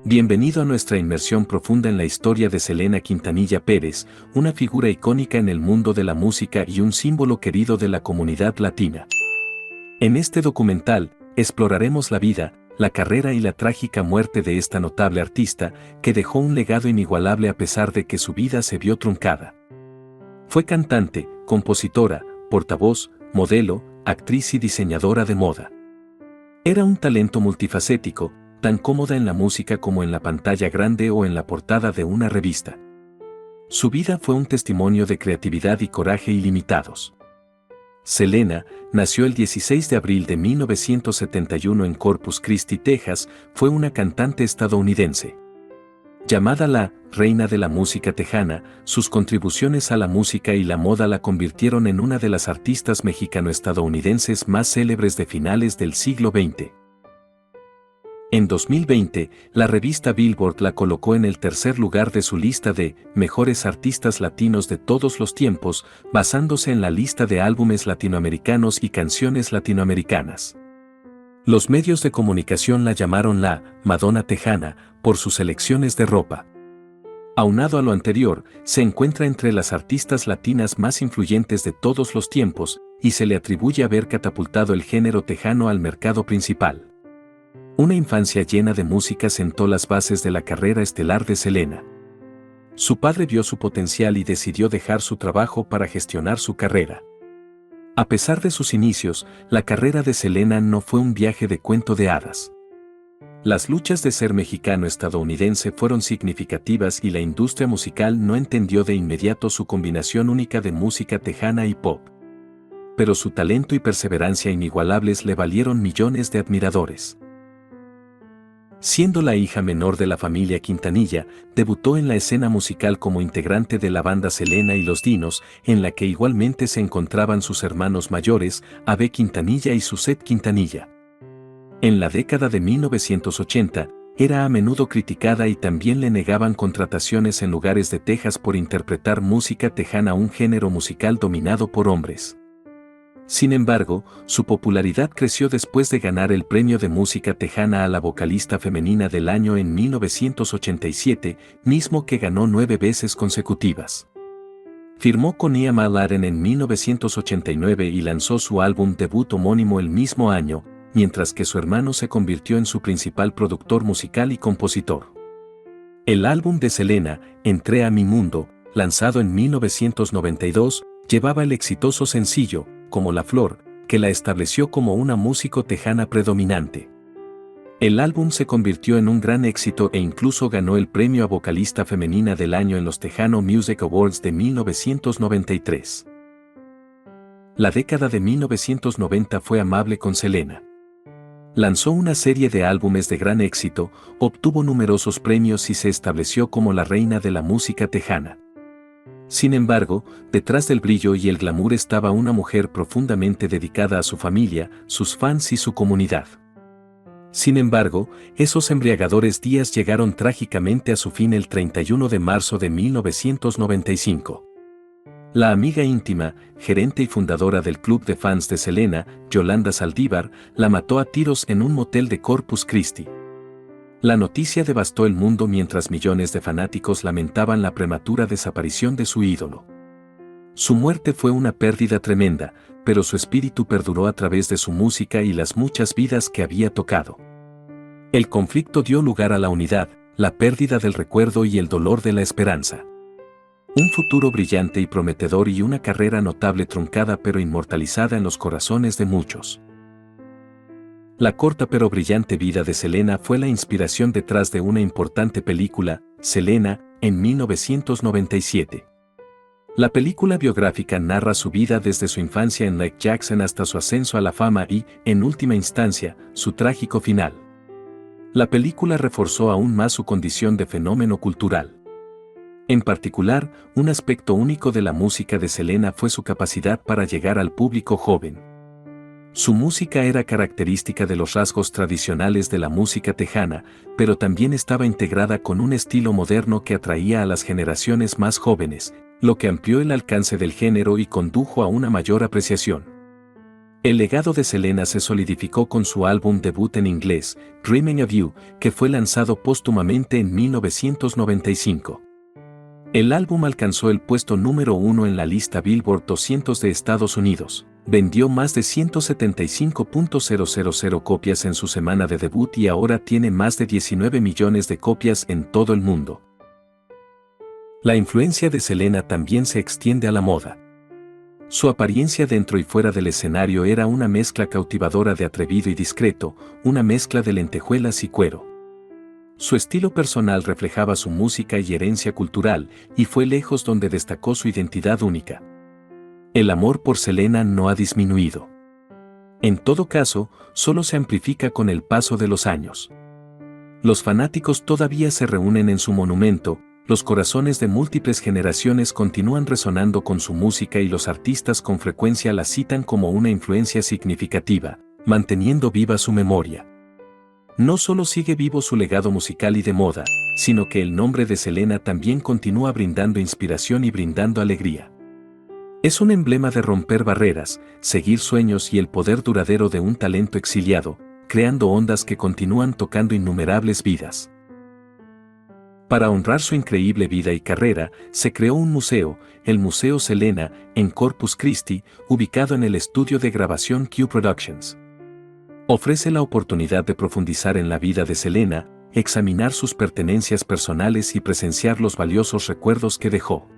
Bienvenido a nuestra inmersión profunda en la historia de Selena Quintanilla Pérez, una figura icónica en el mundo de la música y un símbolo querido de la comunidad latina. En este documental, exploraremos la vida, la carrera y la trágica muerte de esta notable artista, que dejó un legado inigualable a pesar de que su vida se vio truncada. Fue cantante, compositora, portavoz, modelo, actriz y diseñadora de moda. Era un talento multifacético, tan cómoda en la música como en la pantalla grande o en la portada de una revista. Su vida fue un testimonio de creatividad y coraje ilimitados. Selena, nació el 16 de abril de 1971 en Corpus Christi, Texas, fue una cantante estadounidense. Llamada la reina de la música tejana, sus contribuciones a la música y la moda la convirtieron en una de las artistas mexicano-estadounidenses más célebres de finales del siglo XX. En 2020, la revista Billboard la colocó en el tercer lugar de su lista de mejores artistas latinos de todos los tiempos, basándose en la lista de álbumes latinoamericanos y canciones latinoamericanas. Los medios de comunicación la llamaron la Madonna tejana por sus selecciones de ropa. Aunado a lo anterior, se encuentra entre las artistas latinas más influyentes de todos los tiempos y se le atribuye haber catapultado el género tejano al mercado principal. Una infancia llena de música sentó las bases de la carrera estelar de Selena. Su padre vio su potencial y decidió dejar su trabajo para gestionar su carrera. A pesar de sus inicios, la carrera de Selena no fue un viaje de cuento de hadas. Las luchas de ser mexicano-estadounidense fueron significativas y la industria musical no entendió de inmediato su combinación única de música tejana y pop. Pero su talento y perseverancia inigualables le valieron millones de admiradores. Siendo la hija menor de la familia Quintanilla, debutó en la escena musical como integrante de la banda Selena y los Dinos, en la que igualmente se encontraban sus hermanos mayores, Abe Quintanilla y Suzette Quintanilla. En la década de 1980, era a menudo criticada y también le negaban contrataciones en lugares de Texas por interpretar música tejana, un género musical dominado por hombres. Sin embargo, su popularidad creció después de ganar el premio de música tejana a la vocalista femenina del año en 1987, mismo que ganó 9 veces consecutivas. Firmó con EMI Latin en 1989 y lanzó su álbum debut homónimo el mismo año, mientras que su hermano se convirtió en su principal productor musical y compositor. El álbum de Selena, Entré a mi mundo, lanzado en 1992, llevaba el exitoso sencillo, Como la flor, que la estableció como una músico tejana predominante. El álbum se convirtió en un gran éxito e incluso ganó el premio a vocalista femenina del año en los Tejano Music Awards de 1993. La década de 1990 fue amable con Selena. Lanzó una serie de álbumes de gran éxito, obtuvo numerosos premios y se estableció como la reina de la música tejana. Sin embargo, detrás del brillo y el glamour estaba una mujer profundamente dedicada a su familia, sus fans y su comunidad. Sin embargo, esos embriagadores días llegaron trágicamente a su fin el 31 de marzo de 1995. La amiga íntima, gerente y fundadora del club de fans de Selena, Yolanda Saldívar, la mató a tiros en un motel de Corpus Christi. La noticia devastó el mundo mientras millones de fanáticos lamentaban la prematura desaparición de su ídolo. Su muerte fue una pérdida tremenda, pero su espíritu perduró a través de su música y las muchas vidas que había tocado. El conflicto dio lugar a la unidad, la pérdida del recuerdo y el dolor de la esperanza. Un futuro brillante y prometedor y una carrera notable truncada pero inmortalizada en los corazones de muchos. La corta pero brillante vida de Selena fue la inspiración detrás de una importante película, Selena, en 1997. La película biográfica narra su vida desde su infancia en Lake Jackson hasta su ascenso a la fama y, en última instancia, su trágico final. La película reforzó aún más su condición de fenómeno cultural. En particular, un aspecto único de la música de Selena fue su capacidad para llegar al público joven. Su música era característica de los rasgos tradicionales de la música tejana, pero también estaba integrada con un estilo moderno que atraía a las generaciones más jóvenes, lo que amplió el alcance del género y condujo a una mayor apreciación. El legado de Selena se solidificó con su álbum debut en inglés, Dreaming of You, que fue lanzado póstumamente en 1995. El álbum alcanzó el puesto número 1 en la lista Billboard 200 de Estados Unidos. Vendió más de 175.000 copias en su semana de debut y ahora tiene más de 19 millones de copias en todo el mundo. La influencia de Selena también se extiende a la moda. Su apariencia dentro y fuera del escenario era una mezcla cautivadora de atrevido y discreto, una mezcla de lentejuelas y cuero. Su estilo personal reflejaba su música y herencia cultural, y fue lejos donde destacó su identidad única. El amor por Selena no ha disminuido. En todo caso, solo se amplifica con el paso de los años. Los fanáticos todavía se reúnen en su monumento, los corazones de múltiples generaciones continúan resonando con su música y los artistas con frecuencia la citan como una influencia significativa, manteniendo viva su memoria. No solo sigue vivo su legado musical y de moda, sino que el nombre de Selena también continúa brindando inspiración y brindando alegría. Es un emblema de romper barreras, seguir sueños y el poder duradero de un talento exiliado, creando ondas que continúan tocando innumerables vidas. Para honrar su increíble vida y carrera, se creó un museo, el Museo Selena, en Corpus Christi, ubicado en el estudio de grabación Q Productions. Ofrece la oportunidad de profundizar en la vida de Selena, examinar sus pertenencias personales y presenciar los valiosos recuerdos que dejó.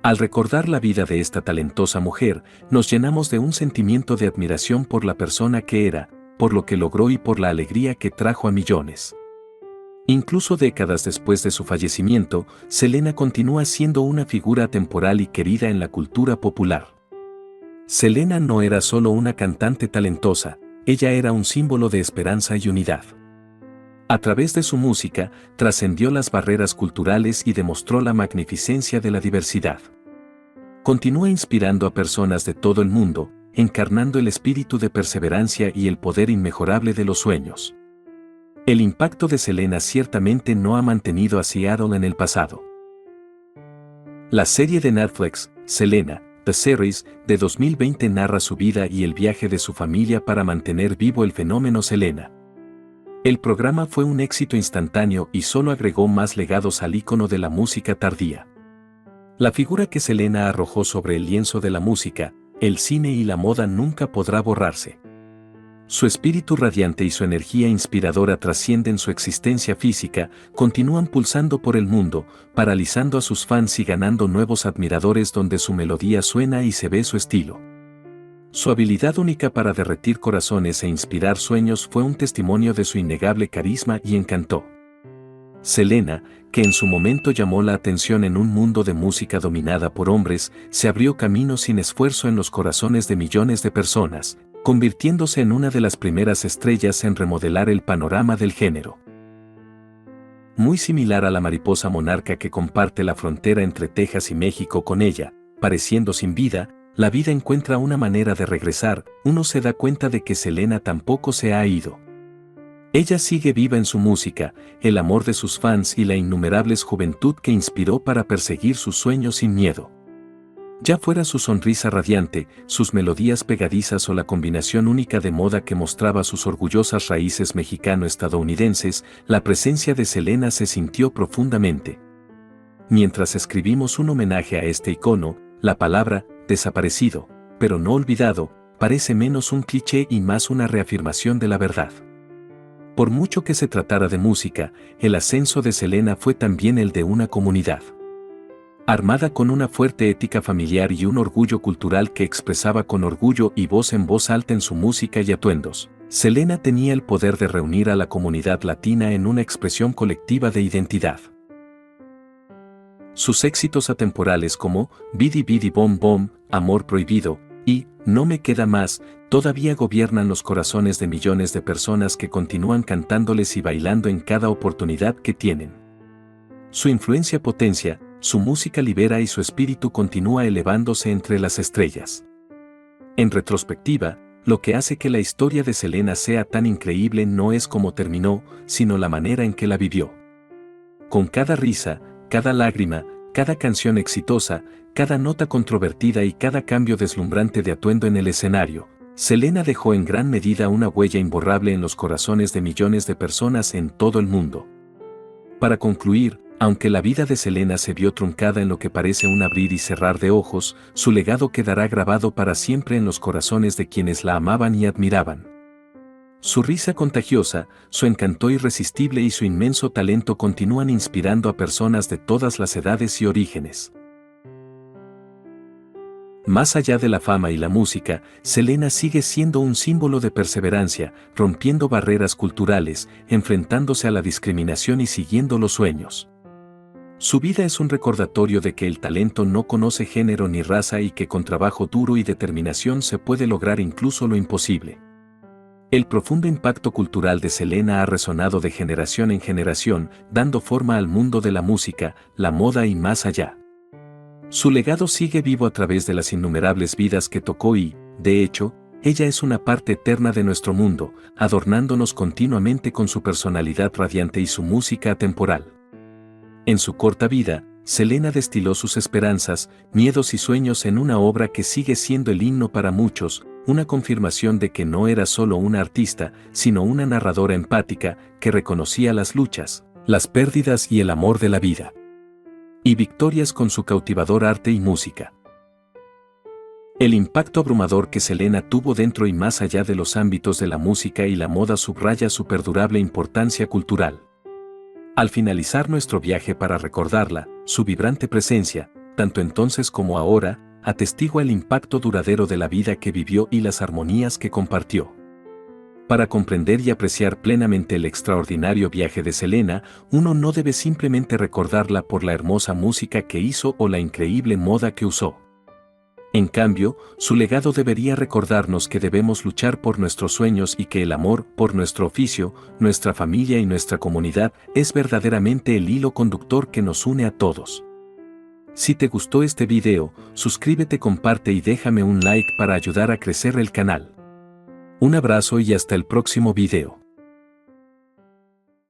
Al recordar la vida de esta talentosa mujer, nos llenamos de un sentimiento de admiración por la persona que era, por lo que logró y por la alegría que trajo a millones. Incluso décadas después de su fallecimiento, Selena continúa siendo una figura atemporal y querida en la cultura popular. Selena no era solo una cantante talentosa, ella era un símbolo de esperanza y unidad. A través de su música, trascendió las barreras culturales y demostró la magnificencia de la diversidad. Continúa inspirando a personas de todo el mundo, encarnando el espíritu de perseverancia y el poder inmejorable de los sueños. El impacto de Selena ciertamente no ha mantenido a Seattle en el pasado. La serie de Netflix, Selena, The Series, de 2020 narra su vida y el viaje de su familia para mantener vivo el fenómeno Selena. El programa fue un éxito instantáneo y solo agregó más legados al ícono de la música tardía. La figura que Selena arrojó sobre el lienzo de la música, el cine y la moda nunca podrá borrarse. Su espíritu radiante y su energía inspiradora trascienden su existencia física, continúan pulsando por el mundo, paralizando a sus fans y ganando nuevos admiradores donde su melodía suena y se ve su estilo. Su habilidad única para derretir corazones e inspirar sueños fue un testimonio de su innegable carisma y encanto. Selena, que en su momento llamó la atención en un mundo de música dominada por hombres, se abrió camino sin esfuerzo en los corazones de millones de personas, convirtiéndose en una de las primeras estrellas en remodelar el panorama del género. Muy similar a la mariposa monarca que comparte la frontera entre Texas y México con ella, pareciendo sin vida, la vida encuentra una manera de regresar, uno se da cuenta de que Selena tampoco se ha ido. Ella sigue viva en su música, el amor de sus fans y la innumerable juventud que inspiró para perseguir sus sueños sin miedo. Ya fuera su sonrisa radiante, sus melodías pegadizas o la combinación única de moda que mostraba sus orgullosas raíces mexicano-estadounidenses, la presencia de Selena se sintió profundamente. Mientras escribimos un homenaje a este icono, la palabra desaparecido, pero no olvidado, parece menos un cliché y más una reafirmación de la verdad. Por mucho que se tratara de música, el ascenso de Selena fue también el de una comunidad. Armada con una fuerte ética familiar y un orgullo cultural que expresaba con orgullo y voz en voz alta en su música y atuendos, Selena tenía el poder de reunir a la comunidad latina en una expresión colectiva de identidad. Sus éxitos atemporales como Bidi Bidi Bom Bom, Amor Prohibido y No Me Queda Más todavía gobiernan los corazones de millones de personas que continúan cantándoles y bailando en cada oportunidad que tienen. Su influencia potencia, su música libera y su espíritu continúa elevándose entre las estrellas. En retrospectiva, lo que hace que la historia de Selena sea tan increíble no es cómo terminó, sino la manera en que la vivió. Con cada risa, cada lágrima, cada canción exitosa, cada nota controvertida y cada cambio deslumbrante de atuendo en el escenario, Selena dejó en gran medida una huella imborrable en los corazones de millones de personas en todo el mundo. Para concluir, aunque la vida de Selena se vio truncada en lo que parece un abrir y cerrar de ojos, su legado quedará grabado para siempre en los corazones de quienes la amaban y admiraban. Su risa contagiosa, su encanto irresistible y su inmenso talento continúan inspirando a personas de todas las edades y orígenes. Más allá de la fama y la música, Selena sigue siendo un símbolo de perseverancia, rompiendo barreras culturales, enfrentándose a la discriminación y siguiendo los sueños. Su vida es un recordatorio de que el talento no conoce género ni raza y que con trabajo duro y determinación se puede lograr incluso lo imposible. El profundo impacto cultural de Selena ha resonado de generación en generación, dando forma al mundo de la música, la moda y más allá. Su legado sigue vivo a través de las innumerables vidas que tocó y, de hecho, ella es una parte eterna de nuestro mundo, adornándonos continuamente con su personalidad radiante y su música atemporal. En su corta vida, Selena destiló sus esperanzas, miedos y sueños en una obra que sigue siendo el himno para muchos, una confirmación de que no era solo una artista, sino una narradora empática que reconocía las luchas, las pérdidas y el amor de la vida. Y victorias con su cautivador arte y música. El impacto abrumador que Selena tuvo dentro y más allá de los ámbitos de la música y la moda subraya su perdurable importancia cultural. Al finalizar nuestro viaje para recordarla, su vibrante presencia, tanto entonces como ahora, atestigua el impacto duradero de la vida que vivió y las armonías que compartió. Para comprender y apreciar plenamente el extraordinario viaje de Selena, uno no debe simplemente recordarla por la hermosa música que hizo o la increíble moda que usó. En cambio, su legado debería recordarnos que debemos luchar por nuestros sueños y que el amor por nuestro oficio, nuestra familia y nuestra comunidad es verdaderamente el hilo conductor que nos une a todos. Si te gustó este video, suscríbete, comparte y déjame un like para ayudar a crecer el canal. Un abrazo y hasta el próximo video.